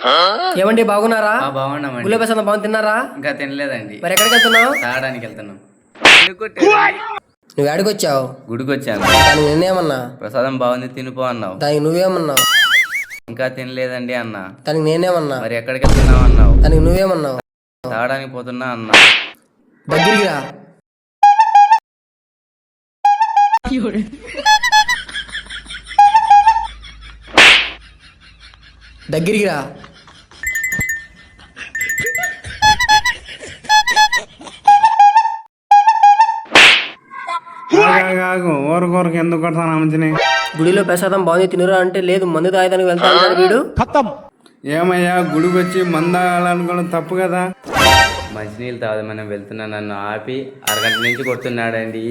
ఏమండి బాగున్నారా? బాగున్నామండి. గుళ్ళో ప్రసాదం బాగుంది, తిన్నారా? ఇంకా తినలేదండి. మరి ఎక్కడికి వెళ్తున్నావు? తాగడానికి వెళ్తున్నాం. నువ్వు ఎక్కడికి వచ్చావు? గుడికి వచ్చాను. దానికి నేనేమన్నా? ప్రసాదం బాగుంది తినిపో అన్నావు. దానికి నువ్వేమన్నావు? ఇంకా తినలేదండి అన్న. దానికి నేనేమన్నా? మరి ఎక్కడికి వెళ్తున్నావు అన్నావు. దానికి నువ్వేమన్నావు? తాగడానికి పోతున్నా అన్నా. దగ్గరికి రా. దగ్గరికి రా. ఊరికి ఎందుకు కొడతాను మంచిని? గుడిలో ప్రసాదం బాగుంది తినురా అంటే లేదు, మందు తాగడానికి వెళ్తా అంటాడు వీడు. ఏమయ్యా గుడికి వచ్చి మందాలనుకోవడం తప్పు కదా. మంచినీళ్ళు తాగదు మనం వెళ్తున్నా నన్ను ఆపి అరగంట నుంచి కొడుతున్నాడండి.